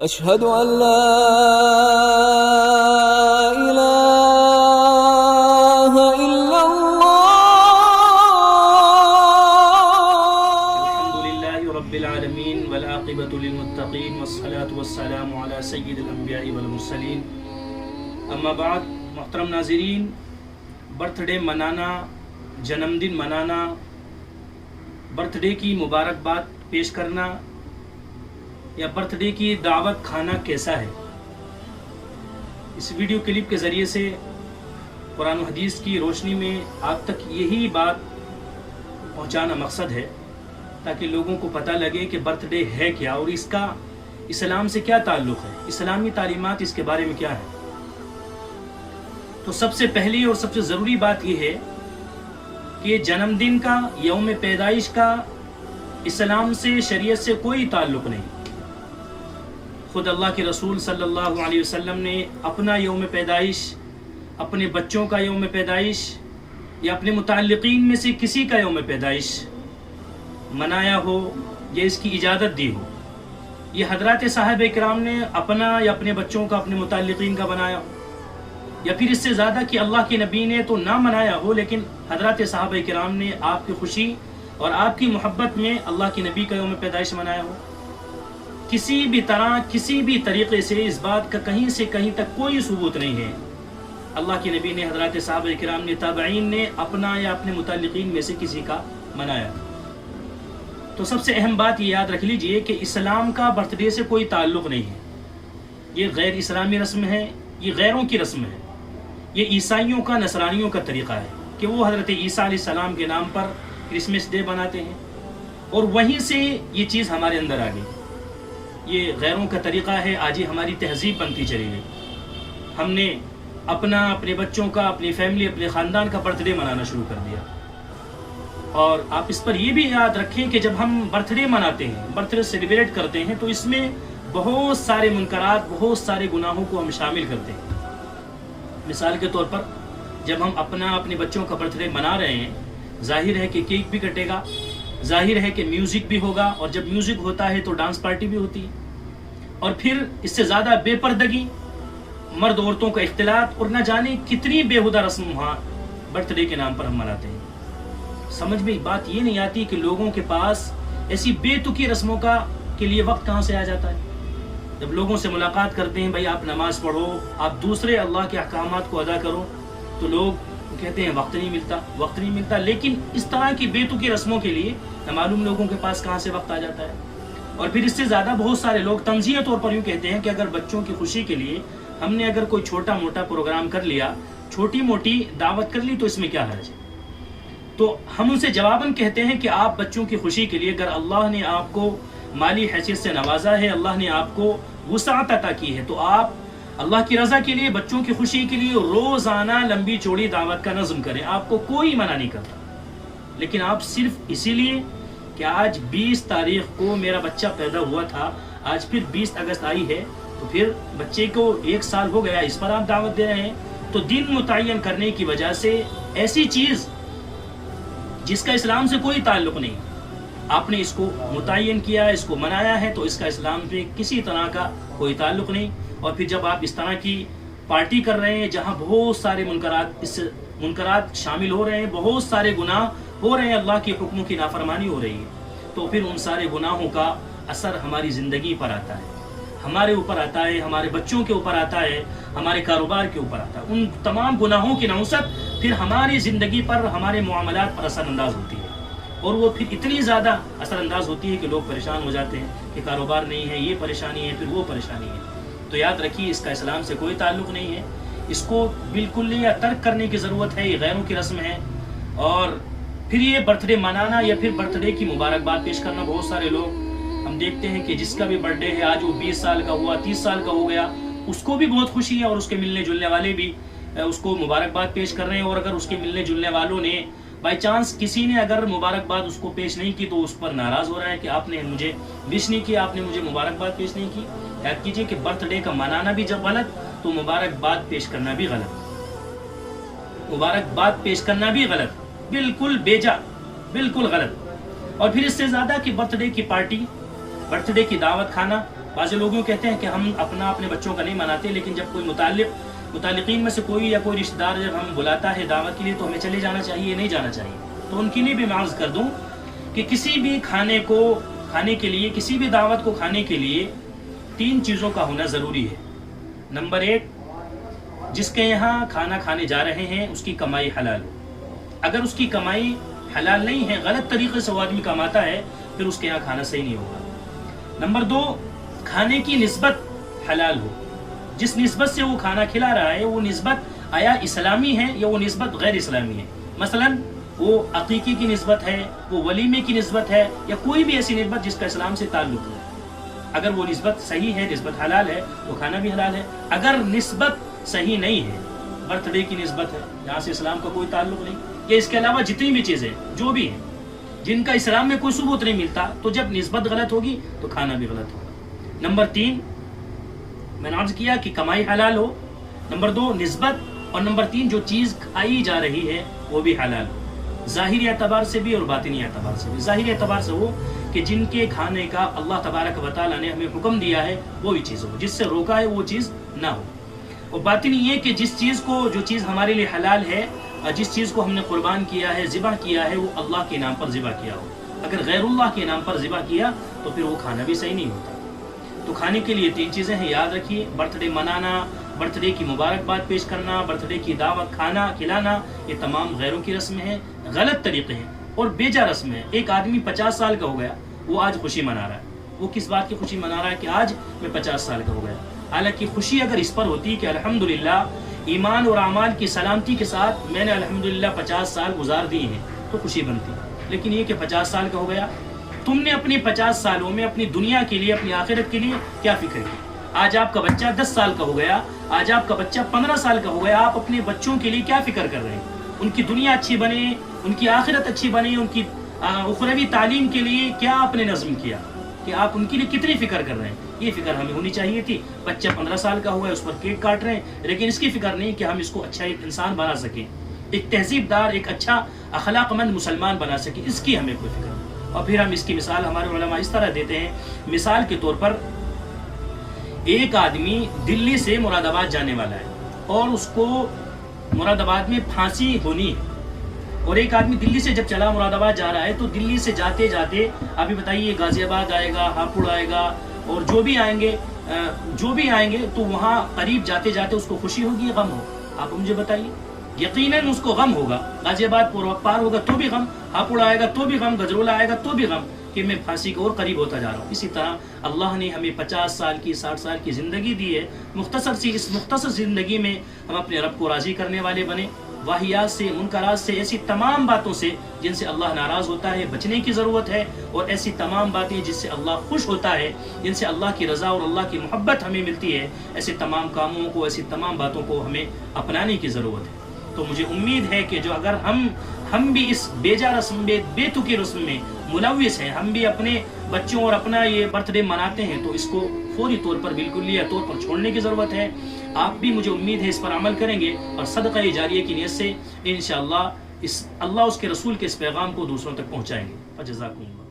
أشهد أن لا إله إلا الله. الحمد لله رب العالمين والعاقبة للمتقين والصلاة والسلام على سيد الأنبياء والمرسلين. اما بعد، محترم ناظرین، برتھ ڈے منانا، جنم دن منانا، برتھ ڈے کی مبارکباد پیش کرنا یا برتھ ڈے کی دعوت کھانا کیسا ہے؟ اس ویڈیو کلپ کے ذریعے سے قرآن و حدیث کی روشنی میں آپ تک یہی بات پہنچانا مقصد ہے تاکہ لوگوں کو پتہ لگے کہ برتھ ڈے ہے کیا اور اس کا اسلام سے کیا تعلق ہے، اسلامی تعلیمات اس کے بارے میں کیا ہے. تو سب سے پہلی اور سب سے ضروری بات یہ ہے کہ جنم دن کا، یوم پیدائش کا اسلام سے، شریعت سے کوئی تعلق نہیں. خود اللہ کے رسول صلی اللہ علیہ وسلم نے اپنا یوم پیدائش، اپنے بچوں کا یوم پیدائش یا اپنے متعلقین میں سے کسی کا یوم پیدائش منایا ہو یا اس کی اجازت دی ہو. یہ حضرات صحابہ کرام نے اپنا یا اپنے بچوں کا، اپنے متعلقین کا بنایا ہو، یا پھر اس سے زیادہ کہ اللہ کے نبی نے تو نہ منایا ہو لیکن حضرات صحابہ کرام نے آپ کی خوشی اور آپ کی محبت میں اللہ کے نبی کا یوم پیدائش منایا ہو. کسی بھی طرح، کسی بھی طریقے سے اس بات کا کہیں سے کہیں تک کوئی ثبوت نہیں ہے. اللہ کے نبی نے، حضرات صحابہ کرام نے، تابعین نے اپنا یا اپنے متعلقین میں سے کسی کا منایا. تو سب سے اہم بات یہ یاد رکھ لیجئے کہ اسلام کا برتھ ڈے سے کوئی تعلق نہیں ہے. یہ غیر اسلامی رسم ہے، یہ غیروں کی رسم ہے. یہ عیسائیوں کا، نصرانیوں کا طریقہ ہے کہ وہ حضرت عیسیٰ علیہ السلام کے نام پر کرسمس ڈے بناتے ہیں اور وہیں سے یہ چیز ہمارے اندر آ گئی. یہ غیروں کا طریقہ ہے، آج یہ ہماری تہذیب بنتی چلی گئی. ہم نے اپنا، اپنے بچوں کا، اپنی فیملی، اپنے خاندان کا برتھ ڈے منانا شروع کر دیا. اور آپ اس پر یہ بھی یاد رکھیں کہ جب ہم برتھ ڈے مناتے ہیں، برتھ ڈے سیلیبریٹ کرتے ہیں، تو اس میں بہت سارے منکرات، بہت سارے گناہوں کو ہم شامل کرتے ہیں. مثال کے طور پر جب ہم اپنے بچوں کا برتھ ڈے منا رہے ہیں، ظاہر ہے کہ کیک بھی کٹے گا، ظاہر ہے کہ میوزک بھی ہوگا، اور جب میوزک ہوتا ہے تو ڈانس پارٹی بھی ہوتی ہے، اور پھر اس سے زیادہ بے پردگی، مرد عورتوں کا اختلاط، اور نہ جانے کتنی بےہودہ رسم وہاں برتھ ڈے کے نام پر ہم مناتے ہیں. سمجھ میں بات یہ نہیں آتی کہ لوگوں کے پاس ایسی بے تکی رسموں کے لیے وقت کہاں سے آ جاتا ہے. جب لوگوں سے ملاقات کرتے ہیں، بھائی آپ نماز پڑھو، آپ دوسرے اللہ کے احکامات کو ادا کرو، تو لوگ کہتے ہیں وقت نہیں ملتا. لیکن اس طرح کی بے تکی رسموں کے لیے نہ معلوم لوگوں کے پاس کہاں سے وقت آ جاتا ہے. اور پھر اس سے زیادہ بہت سارے لوگ تنزیہ طور پر یوں کہتے ہیں کہ اگر بچوں کی خوشی کے لیے ہم نے اگر کوئی چھوٹا موٹا پروگرام کر لیا، چھوٹی موٹی دعوت کر لی، تو اس میں کیا حرج ہے. تو ہم ان سے جواباً کہتے ہیں کہ آپ بچوں کی خوشی کے لیے اگر اللہ نے آپ کو مالی حیثیت سے نوازا ہے، اللہ نے آپ کو وسعت عطا کی ہے، تو آپ اللہ کی رضا کے لیے، بچوں کی خوشی کے لیے روزانہ لمبی چوڑی دعوت کا نظم کریں. آپ کو کوئی منع نہیں کرتا. لیکن آپ صرف اسی لیے کہ آج 20 تاریخ کو میرا بچہ پیدا ہوا تھا، آج پھر 20 اگست آئی ہے، تو پھر بچے کو 1 سال ہو گیا، اس پر آپ دعوت دے رہے ہیں. تو دن متعین کرنے کی وجہ سے ایسی چیز جس کا اسلام سے کوئی تعلق نہیں، آپ نے اس کو متعین کیا، اس کو منایا ہے، تو اس کا اسلام سے کسی طرح کا کوئی تعلق نہیں. اور پھر جب آپ اس طرح کی پارٹی کر رہے ہیں جہاں بہت سارے منکرات شامل ہو رہے ہیں، بہت سارے گناہ ہو رہے ہیں، اللہ کے حکموں کی نافرمانی ہو رہی ہے، تو پھر ان سارے گناہوں کا اثر ہماری زندگی پر آتا ہے، ہمارے اوپر آتا ہے، ہمارے بچوں کے اوپر آتا ہے، ہمارے کاروبار کے اوپر آتا ہے. ان تمام گناہوں کی نحوست پھر ہماری زندگی پر، ہمارے معاملات پر اثر انداز ہوتی ہے، اور وہ پھر اتنی زیادہ اثر انداز ہوتی ہے کہ لوگ پریشان ہو جاتے ہیں کہ کاروبار نہیں ہے، یہ پریشانی ہے، پھر وہ پریشانی ہے. تو یاد رکھیے اس کا اسلام سے کوئی تعلق نہیں ہے، اس کو بالکل یا ترک کرنے کی ضرورت ہے. یہ غیروں کی رسم ہے. اور پھر یہ برتھ ڈے منانا یا پھر برتھ ڈے کی مبارکباد پیش کرنا، بہت سارے لوگ ہم دیکھتے ہیں کہ جس کا بھی برتھ ڈے ہے، آج وہ 20 سال کا ہوا، 30 سال کا ہو گیا، اس کو بھی بہت خوشی ہے، اور اس کے ملنے جلنے والے بھی اس کو مبارکباد پیش کر رہے ہیں. اور اگر اس کے ملنے جلنے والوں نے بائی چانس کسی نے اگر مبارکباد اس کو پیش نہیں کی، تو اس پر ناراض ہو رہا ہے کہ آپ نے مجھے وش نہیں کیا، آپ نے مجھے مبارکباد پیش نہیں کی. یاد کیجئے کہ برتھ ڈے کا منانا بھی جب غلط، تو مبارکباد پیش کرنا بھی غلط. بالکل بیجا، بالکل غلط. اور پھر اس سے زیادہ کہ برتھ ڈے کی پارٹی، برتھ ڈے کی دعوت کھانا بعض لوگوں کہتے ہیں کہ ہم اپنے بچوں کا نہیں مناتے، لیکن جب کوئی متعلقین میں سے کوئی یا کوئی رشتہ دار جب ہم بلاتا ہے دعوت کے لیے تو ہمیں چلے جانا چاہیے، نہیں جانا چاہیے. تو ان کے لیے بھی میں عرض کر دوں کہ کسی بھی کھانے کے لیے، کسی بھی دعوت کو کھانے کے لیے 3 چیزوں کا ہونا ضروری ہے. نمبر 1، جس کے یہاں کھانا کھانے جا رہے ہیں اس کی کمائی حلال ہو. اگر اس کی کمائی حلال نہیں ہے، غلط طریقے سے وہ آدمی کماتا ہے، پھر اس کے یہاں کھانا صحیح نہیں ہوگا. نمبر 2، کھانے کی نسبت حلال ہو. جس نسبت سے وہ کھانا کھلا رہا ہے وہ نسبت آیا اسلامی ہے یا وہ نسبت غیر اسلامی ہے. مثلا وہ عقیقے کی نسبت ہے، وہ ولیمے کی نسبت ہے، یا کوئی بھی ایسی نسبت جس کا اسلام سے تعلق ہے. اگر وہ نسبت صحیح ہے، نسبت حلال ہے، تو کھانا بھی حلال ہے. اگر نسبت صحیح نہیں ہے، برتھ ڈے کی نسبت ہے جہاں سے اسلام کا کوئی تعلق نہیں، یا اس کے علاوہ جتنی بھی چیزیں جو بھی ہیں جن کا اسلام میں کوئی ثبوت نہیں ملتا، تو جب نسبت غلط ہوگی تو کھانا بھی غلط ہوگا. نمبر 3، میں نے عرض کیا کہ کمائی حلال ہو. نمبر 2، نسبت. اور نمبر 3، جو چیز کھائی جا رہی ہے وہ بھی حلال ہو، ظاہری اعتبار سے بھی اور باطنی اعتبار سے بھی. ظاہری اعتبار سے وہ کہ جن کے کھانے کا اللہ تبارک و تعالیٰ نے ہمیں حکم دیا ہے وہی چیز ہو، جس سے روکا ہے وہ چیز نہ ہو. اور باطنی یہ کہ جو چیز ہمارے لیے حلال ہے اور جس چیز کو ہم نے قربان کیا ہے، ذبح کیا ہے، وہ اللہ کے نام پر ذبح کیا ہو. اگر غیر اللہ کے نام پر ذبح کیا تو پھر وہ کھانا بھی صحیح نہیں ہوتا. تو کھانے کے لیے 3 چیزیں ہیں، یاد رکھیے. برتھ ڈے منانا، برتھ ڈے کی مبارکباد پیش کرنا، برتھ ڈے کی دعوت کھانا کھلانا، یہ تمام غیروں کی رسمیں ہیں، غلط طریقے ہیں اور بیجا رسمیں ہیں. ایک آدمی 50 سال کا ہو گیا، وہ آج خوشی منا رہا ہے. وہ کس بات کی خوشی منا رہا ہے؟ کہ آج میں 50 سال کا ہو گیا. حالانکہ خوشی اگر اس پر ہوتی کہ الحمدللہ ایمان اور اعمال کی سلامتی کے ساتھ میں نے الحمدللہ 50 سال گزار دیے ہیں، تو خوشی بنتی. لیکن یہ کہ 50 سال کا ہو گیا، تم نے اپنی 50 سالوں میں اپنی دنیا کے لیے، اپنی آخرت کے لیے کیا فکر کی؟ آج آپ کا بچہ 10 سال کا ہو گیا، آج آپ کا بچہ 15 سال کا ہو گیا، آپ اپنے بچوں کے لیے کیا فکر کر رہے ہیں؟ ان کی دنیا اچھی بنے، ان کی آخرت اچھی بنے، ان کی اخروی تعلیم کے لیے کیا آپ نے نظم کیا کہ آپ ان کے لیے کتنی فکر کر رہے ہیں؟ یہ فکر ہمیں ہونی چاہیے تھی. بچہ 15 سال کا ہوا ہے، اس پر کیک کاٹ رہے ہیں، لیکن اس کی فکر نہیں کہ ہم اس کو اچھا ایک انسان بنا سکیں، ایک تہذیب دار، ایک اچھا اخلاق مند مسلمان بنا سکیں. اس کی ہمیں کوئی فکر نہیں. اور پھر ہم اس کی مثال ہمارے علماء اس طرح دیتے ہیں. مثال کے طور پر ایک آدمی دلی سے مراد آباد جانے والا ہے اور اس کو مراد آباد میں پھانسی ہونی ہے، اور ایک آدمی دلی سے جب چلا مراد آباد جا رہا ہے تو دلی سے جاتے جاتے ابھی بتائیے غازی آباد آئے گا، ہاپوڑ آئے گا، اور جو بھی آئیں گے تو وہاں قریب جاتے جاتے اس کو خوشی ہوگی، غم ہو؟ آپ مجھے بتائیے. یقیناً اس کو غم ہوگا. غازی آباد پار ہوگا تو بھی غم، ہاپوڑ آئے گا تو بھی غم، گجرولہ آئے گا تو بھی غم کہ میں پھانسی کو اور قریب ہوتا جا رہا ہوں. اسی طرح اللہ نے ہمیں 50 سال کی 60 سال کی زندگی دی ہے. اس مختصر زندگی میں ہم اپنے رب کو راضی کرنے والے بنے. واہیات سے، منکرات سے، ایسی تمام باتوں سے جن سے اللہ ناراض ہوتا ہے بچنے کی ضرورت ہے، اور ایسی تمام باتیں جس سے اللہ خوش ہوتا ہے، جن سے اللہ کی رضا اور اللہ کی محبت ہمیں ملتی ہے، ایسے تمام کاموں کو، ایسی تمام باتوں کو ہمیں اپنانے کی ضرورت ہے. تو مجھے امید ہے کہ جو اگر ہم بھی اس بیجا رسم میں، بے تکی رسم میں ملوث ہیں، ہم بھی اپنے بچوں اور اپنا یہ برتھ ڈے مناتے ہیں، تو اس کو فوری طور پر، بالکلیہ طور پر چھوڑنے کی ضرورت ہے. آپ بھی مجھے امید ہے اس پر عمل کریں گے اور صدقہ جاریہ کی نیت سے انشاءاللہ اللہ اس کے رسول کے اس پیغام کو دوسروں تک پہنچائیں گے. فجزاکم اللہ.